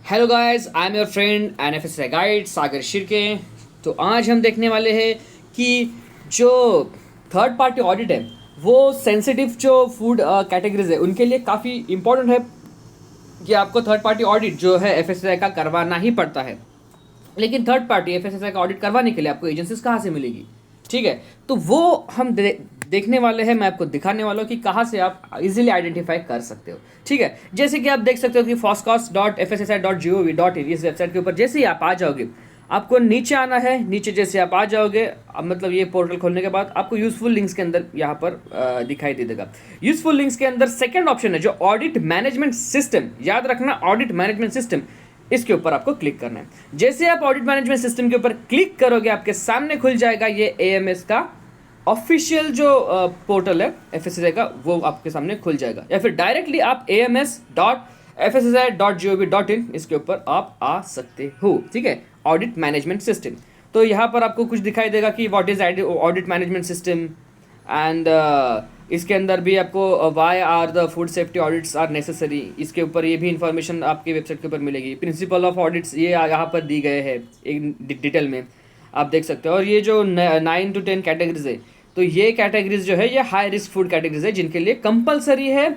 Hello guys, I am your friend NFSA guide Sagar Shirke. तो आज हम देखने वाले हैं कि जो थर्ड पार्टी ऑडिट है वो सेंसिटिव जो फूड कैटेगरीज है उनके लिए काफ़ी इंपॉर्टेंट है कि आपको थर्ड पार्टी ऑडिट जो है एफएसएसआई का करवाना ही पड़ता है। लेकिन थर्ड पार्टी एफएसएसआई का ऑडिट करवाने के लिए आपको एजेंसीज कहाँ से मिलेगी? ठीक है, तो वो हम देखने वाले हैं। मैं आपको दिखाने वाला हूँ कि कहाँ से आप इजीली आइडेंटिफाई कर सकते हो। ठीक है, जैसे कि आप देख सकते हो कि foscos.fssi.gov.in इस वेबसाइट के ऊपर जैसे ही आप आ जाओगे, आपको नीचे आना है। नीचे जैसे आप आ जाओगे, मतलब ये पोर्टल खोलने के बाद आपको यूजफुल लिंक्स के अंदर यहाँ पर दिखाई दे देगा। यूजफुल लिंक्स के अंदर सेकंड ऑप्शन है जो ऑडिट मैनेजमेंट सिस्टम। याद रखना, ऑडिट मैनेजमेंट सिस्टम, इसके ऊपर आपको क्लिक करना है। जैसे आप ऑडिट मैनेजमेंट सिस्टम के ऊपर क्लिक करोगे, आपके सामने खुल जाएगा ये एएमएस का ऑफिशियल जो पोर्टल है एफएसएसआई का, वो आपके सामने खुल जाएगा। या फिर डायरेक्टली आप ams.fssi.gov.in इसके ऊपर आप आ सकते हो। ठीक है, ऑडिट मैनेजमेंट सिस्टम। तो यहाँ पर आपको कुछ दिखाई देगा कि what is audit management system and इसके अंदर भी आपको why are the food safety audits are necessary, इसके ऊपर ये भी इंफॉर्मेशन आपकी वेबसाइट के ऊपर मिलेगी। प्रिंसिपल ऑफ ऑडिट्स ये यहाँ पर दी गए हैं एक डिटेल में, आप देख सकते हो। और ये जो 9 to 10 कैटेगरीज है, तो ये कैटेगरीज जो है ये हाई रिस्क फूड कैटेगरीज है जिनके लिए कंपलसरी है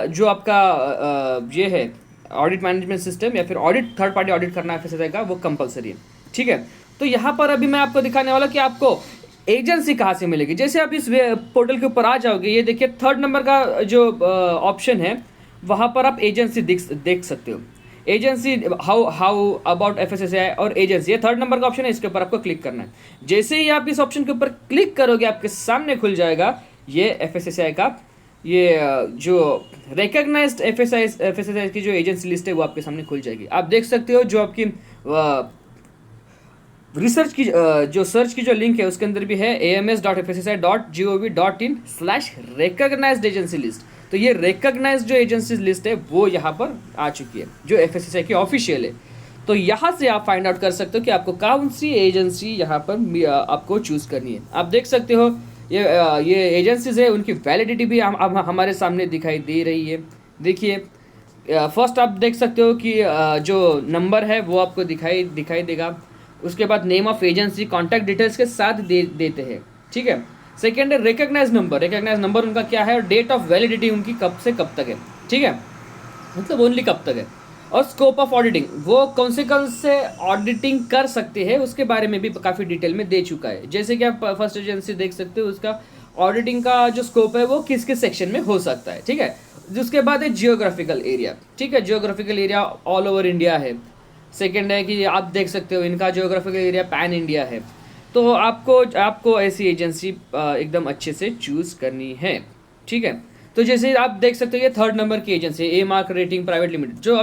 जो आपका ये है ऑडिट मैनेजमेंट सिस्टम या फिर ऑडिट थर्ड पार्टी ऑडिट करना है एफएसएसआई का, वो कंपलसरी है। ठीक है, तो यहाँ पर अभी मैं आपको दिखाने वाला कि आपको एजेंसी कहाँ से मिलेगी। जैसे आप इस पोर्टल के ऊपर आ जाओगे, ये देखिए थर्ड नंबर का जो ऑप्शन है वहाँ पर आप एजेंसी देख सकते हो। एजेंसी हाउ अबाउट एफएसएसआई और एजेंसी, ये थर्ड नंबर का ऑप्शन है, इसके ऊपर आपको क्लिक करना है। जैसे ही आप इस ऑप्शन के ऊपर क्लिक करोगे, आपके सामने खुल जाएगा ये एफएसएसआई का ये जो रिकॉग्नाइज्ड एफएसएसआई की जो एजेंसी लिस्ट है वो आपके सामने खुल जाएगी। आप देख सकते हो जो आपकी रिसर्च की जो सर्च की जो लिंक है उसके अंदर भी है ams.fssi.gov.in/recognized एजेंसी लिस्ट। तो ये रिकॉग्नाइज्ड जो एजेंसी लिस्ट है वो यहाँ पर आ चुकी है जो एफएसएसआई की ऑफिशियल है। तो यहाँ से आप फाइंड आउट कर सकते हो कि आपको कौन सी एजेंसी यहाँ पर आपको चूज करनी है। आप देख सकते हो ये एजेंसीज है, उनकी वैलिडिटी भी हमारे सामने दिखाई दे रही है। देखिए, फर्स्ट आप देख सकते हो कि जो नंबर है वो आपको दिखाई देगा। उसके बाद name of agency contact details के साथ देते हैं। ठीक है, सेकेंड है रिकॉग्नाइज नंबर उनका क्या है, और डेट ऑफ वैलिडिटी उनकी कब से कब तक है। ठीक है, मतलब ओनली कब तक है। और स्कोप ऑफ ऑडिटिंग, वो कौन से ऑडिटिंग कर सकते हैं उसके बारे में भी काफ़ी डिटेल में दे चुका है। जैसे कि आप फर्स्ट एजेंसी देख सकते हो, उसका ऑडिटिंग का जो स्कोप है वो किस किस सेक्शन में हो सकता है। ठीक है, उसके बाद है जियोग्राफिकल एरिया। ठीक है, geographical area all over India है। सेकेंड है कि आप देख सकते हो इनका जियोग्राफिकल एरिया पैन इंडिया है। तो आपको ऐसी एजेंसी एकदम अच्छे से चूज़ करनी है। ठीक है, तो जैसे आप देख सकते हो ये थर्ड नंबर की agency A mark rating private limited, जो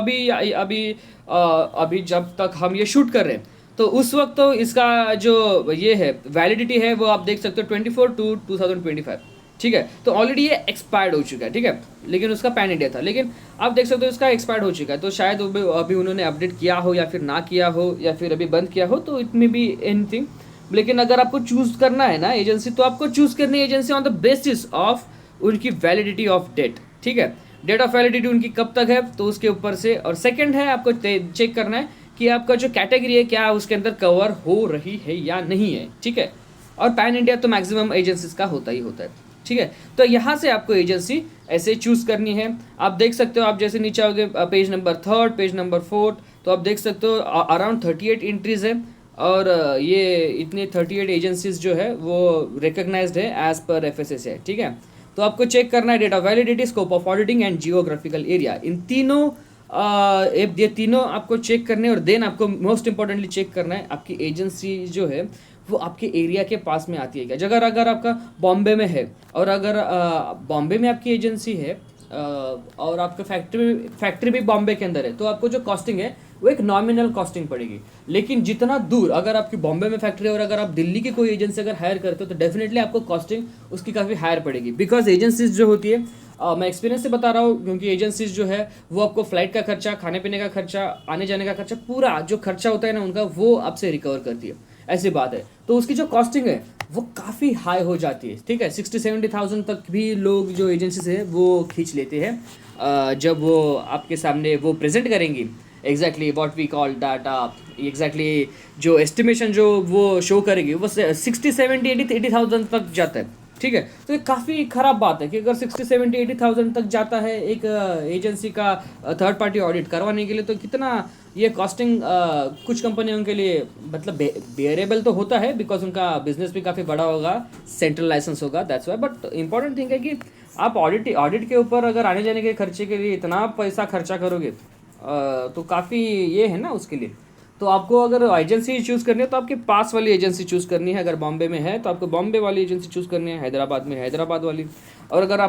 अभी जब तक हम ये शूट कर रहे हैं तो उस वक्त तो इसका जो ये है वैलिडिटी है वो आप देख सकते हो 24/2/2025। ठीक है, तो ऑलरेडी ये एक्सपायर्ड हो चुका है। ठीक है, लेकिन उसका पैन इंडिया था, लेकिन आप देख सकते हो इसका एक्सपायर्ड हो चुका है। तो शायद अभी उन्होंने अपडेट किया हो या फिर ना किया हो या फिर अभी बंद किया हो, तो इट मे बी एनीथिंग। लेकिन अगर आपको चूज़ करना है ना एजेंसी, तो आपको चूज़ करनी है agency on the basis of उनकी वैलिडिटी ऑफ डेट। ठीक है, डेट ऑफ वैलिडिटी उनकी कब तक है तो उसके ऊपर से। और सेकंड है आपको चेक करना है कि आपका जो कैटेगरी है क्या उसके अंदर कवर हो रही है या नहीं है। ठीक है, और पैन इंडिया तो मैक्सिमम एजेंसीज का होता ही होता है। ठीक है, तो यहाँ से आपको एजेंसी ऐसे चूज़ करनी है। आप देख सकते हो, आप जैसे नीचे आओगे पेज नंबर 3, पेज नंबर 4, तो आप देख सकते हो अराउंड 38 एंट्रीज है। और ये इतने 38 एजेंसीज जो है वो रिकॉग्नाइज्ड है एज पर एफएसएसआई। ठीक है, तो आपको चेक करना है date of validity, scope of auditing and geographical area. इन तीनों ये तीनों आपको चेक करने, और देन आपको मोस्ट इंपॉर्टेंटली चेक करना है आपकी एजेंसी जो है वो आपके एरिया के पास में आती है क्या। जगह अगर आपका बॉम्बे में है और अगर बॉम्बे में आपकी एजेंसी है और आपका फैक्ट्री भी बॉम्बे के अंदर है, तो आपको जो कॉस्टिंग है वो एक नॉमिनल कॉस्टिंग पड़ेगी। लेकिन जितना दूर, अगर आपकी बॉम्बे में फैक्ट्री है और अगर आप दिल्ली की कोई एजेंसी अगर हायर करते हो तो डेफिनेटली आपको कॉस्टिंग उसकी काफ़ी हायर पड़ेगी। बिकॉज एजेंसीज जो होती है, मैं एक्सपीरियंस से बता रहा हूँ, क्योंकि एजेंसीज जो है वो आपको फ्लाइट का खर्चा, खाने पीने का खर्चा, आने जाने का खर्चा, पूरा जो खर्चा होता है ना उनका, वो आपसे रिकवर करती है। ऐसी बात है, तो उसकी जो कॉस्टिंग है वो काफ़ी हाई हो जाती है। ठीक है, 60-70,000 तक भी लोग जो एजेंसीज है वो खींच लेते हैं जब वो आपके सामने वो प्रेजेंट करेंगी exactly what we call data, exactly जो एस्टिमेशन जो वो शो करेगी वो 60 70 80 80,000 तक जाता है, ठीक है। तो ये काफ़ी ख़राब बात है कि अगर 60 70 80,000 तक जाता है एक एजेंसी का थर्ड पार्टी ऑडिट करवाने के लिए, तो कितना ये कॉस्टिंग कुछ कंपनियों के लिए मतलब बेयरेबल तो होता है, बिकॉज उनका बिजनेस भी काफ़ी बड़ा होगा, सेंट्रल लाइसेंस होगा, that's why. But important thing है कि आप ऑडिट के ऊपर अगर आने जाने के खर्चे के लिए इतना पैसा खर्चा करोगे तो काफ़ी ये है ना उसके लिए। तो आपको अगर एजेंसी चूज़ करनी है तो आपके पास वाली एजेंसी चूज़ करनी है, अगर बॉम्बे में है तो आपको बॉम्बे वाली एजेंसी चूज़ करनी है, हैदराबाद में हैदराबाद वाली। और अगर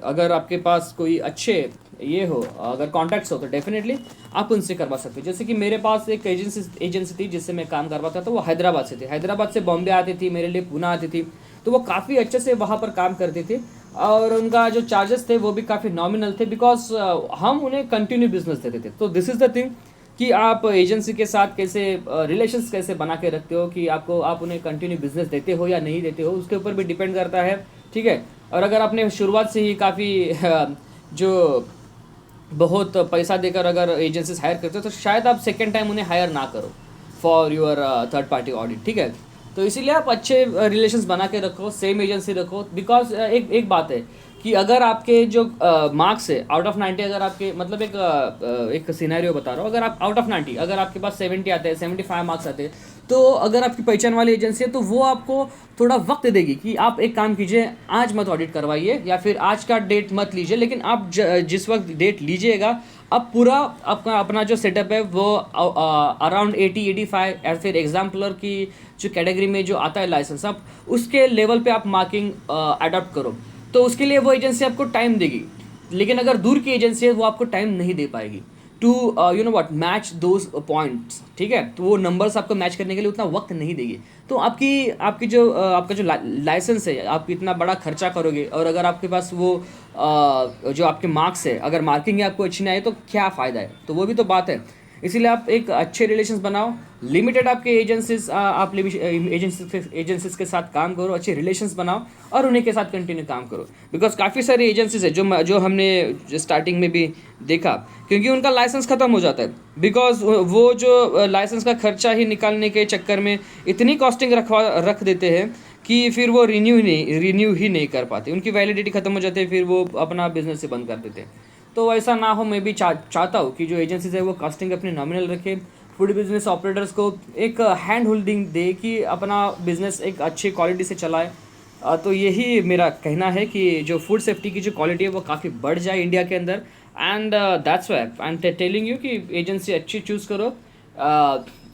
अगर आपके पास कोई अच्छे ये हो, अगर कॉन्टैक्ट्स हो, तो डेफिनेटली आप उनसे करवा सकते हो। जैसे कि मेरे पास एक एजेंसी थी जिससे मैं काम करवाता था, वो हैदराबाद से थी, हैदराबाद से बॉम्बे आती थी, मेरे लिए पुणे आती थी, तो वो काफ़ी अच्छे से वहाँ पर काम करती थी और उनका जो चार्जेस थे वो भी काफ़ी नॉमिनल थे, बिकॉज हम उन्हें कंटिन्यू बिजनेस देते थे। तो दिस इज़ द थिंग कि आप एजेंसी के साथ कैसे रिलेशंस कैसे बना के रखते हो, कि आप उन्हें कंटिन्यू बिजनेस देते हो या नहीं देते हो, उसके ऊपर भी डिपेंड करता है, ठीक है। और अगर आपने शुरुआत से ही काफ़ी जो बहुत पैसा देकर अगर एजेंसीज हायर करते हो, तो शायद आप सेकेंड टाइम उन्हें हायर ना करो for your third party audit, ठीक है। तो इसीलिए आप अच्छे रिलेशंस बना के रखो, सेम एजेंसी रखो, बिकॉज एक बात है कि अगर आपके जो मार्क्स है आउट ऑफ 90, अगर आपके मतलब एक सिनेरियो बता रहा हूँ, अगर आप आउट ऑफ 90 अगर आपके पास 70 आते हैं, 75 मार्क्स आते हैं, तो अगर आपकी पहचान वाली एजेंसी है तो वो आपको थोड़ा वक्त देगी कि आप एक काम कीजिए, आज मत ऑडिट करवाइए या फिर आज का डेट मत लीजिए, लेकिन आप जिस वक्त डेट लीजिएगा अब पूरा अपना जो सेटअप है वो अराउंड 80 85 या फिर एग्जाम क्लर्क की जो कैटेगरी में जो आता है लाइसेंस, आप उसके लेवल पे आप मार्किंग अडॉप्ट करो, तो उसके लिए वो एजेंसी आपको टाइम देगी। लेकिन अगर दूर की एजेंसी है वो आपको टाइम नहीं दे पाएगी to you know what match those points, ठीक है। तो वो नंबर्स आपको मैच करने के लिए उतना वक्त नहीं देगी। तो आपकी जो आपका जो लाइसेंस है, आप इतना बड़ा खर्चा करोगे और अगर आपके पास वो जो आपके मार्क्स है, अगर मार्किंग आपको अच्छी नहीं आए तो क्या फ़ायदा है, तो वो भी तो बात है। इसीलिए आप एक अच्छे रिलेशंस बनाओ, लिमिटेड आपके एजेंसीज आप एजेंसीज के साथ काम करो, अच्छे रिलेशंस बनाओ और उन्हीं के साथ कंटिन्यू काम करो, बिकॉज काफ़ी सारी एजेंसीज है जो हमने स्टार्टिंग में भी देखा, क्योंकि उनका लाइसेंस ख़त्म हो जाता है, बिकॉज वो जो लाइसेंस का खर्चा ही निकालने के चक्कर में इतनी कॉस्टिंग रख देते हैं कि फिर वो रिन्यू ही नहीं कर पाते, उनकी वैलिडिटी ख़त्म हो जाती है, फिर वो अपना बिजनेस से बंद कर देते हैं। तो ऐसा ना हो, मैं भी चाहता हूँ कि जो एजेंसीज है वो कॉस्टिंग अपनी नॉमिनल रखे, फूड बिजनेस ऑपरेटर्स को एक हैंड होल्डिंग दे कि अपना बिजनेस एक अच्छी क्वालिटी से चलाए। तो यही मेरा कहना है कि जो फूड सेफ्टी की जो क्वालिटी है वो काफ़ी बढ़ जाए इंडिया के अंदर, and that's why I am telling you कि एजेंसी अच्छी चूज़ करो,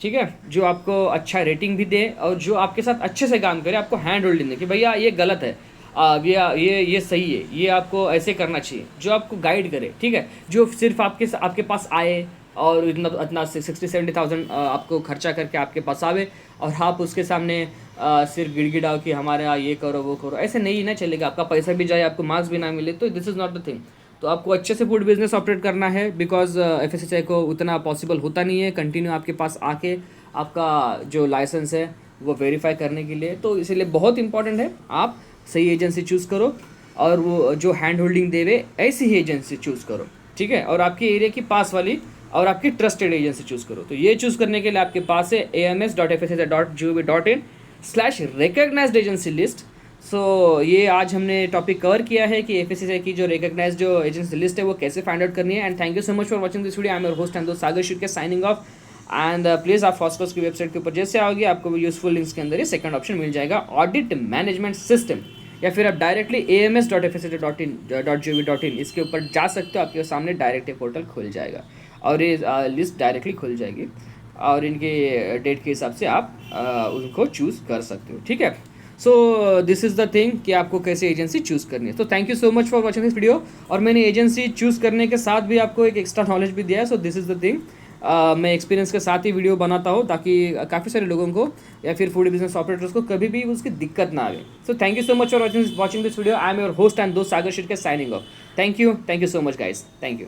ठीक है, जो आपको अच्छा रेटिंग भी दे और जो आपके साथ अच्छे से काम करे, आपको हैंड होल्डिंग दे कि भैया ये गलत है, ये सही है, ये आपको ऐसे करना चाहिए, जो आपको गाइड करे, ठीक है। जो सिर्फ आपके पास आए और इतना 60 70,000 आपको खर्चा करके आपके पास आवे और आप उसके सामने सिर्फ गिड़गिड़ाओ कि हमारे यहाँ ये करो वो करो, ऐसे नहीं ना चलेगा, आपका पैसा भी जाए, आपको मार्क्स भी ना मिले, तो this is not the thing. तो आपको अच्छे से फूड बिजनेस ऑपरेट करना है, बिकॉज FSSAI को उतना पॉसिबल होता नहीं है कंटिन्यू आपके पास आके आपका जो लाइसेंस है वो वेरीफाई करने के लिए। तो इसीलिए बहुत इंपॉर्टेंट है आप सही एजेंसी चूज़ करो और वो जो हैंड होल्डिंग देवे ऐसी ही एजेंसी चूज़ करो, ठीक है। और आपके एरिया की पास वाली और आपकी ट्रस्टेड एजेंसी चूज़ करो। तो ये चूज़ करने के लिए आपके पास है ams.fssai.gov.in/recognized एजेंसी लिस्ट। सो ये आज हमने टॉपिक कवर किया है कि FSSAI की जो रिकॉग्नाइज्ड जो एजेंसी लिस्ट है वो कैसे फाइंड आउट करनी है। And thank you so much for watching this video. I am your host and Sagar Shukla signing off. And please आप फॉस्कोस की वेबसाइट के ऊपर जैसे आओगे आपको यूजफुल लिंक्स के अंदर ये सेकंड ऑप्शन मिल जाएगा, ऑडिट मैनेजमेंट सिस्टम, या फिर आप डायरेक्टली ams.fssai.gov.in इसके ऊपर जा सकते हो। आपके सामने डायरेक्ट ये पोर्टल खुल जाएगा और ये लिस्ट डायरेक्टली खुल जाएगी और इनके डेट के हिसाब से आप उनको चूज़ कर सकते हो, ठीक है। So this is the thing कि आपको कैसे एजेंसी चूज़ करनी है। तो thank you so much for watching this video. और मैंने एजेंसी चूज़ करने के साथ भी आपको एक एक्स्ट्रा नॉलेज भी दिया है। So this is the thing, मैं एक्सपीरियंस के साथ ही वीडियो बनाता हूँ ताकि काफ़ी सारे लोगों को या फिर फूड बिजनेस ऑपरेटर्स को कभी भी उसकी दिक्कत ना आए। So thank you so much for watching this video. I am your host and दोस्त Sagar Shirke signing off. Thank you so much guys, thank you.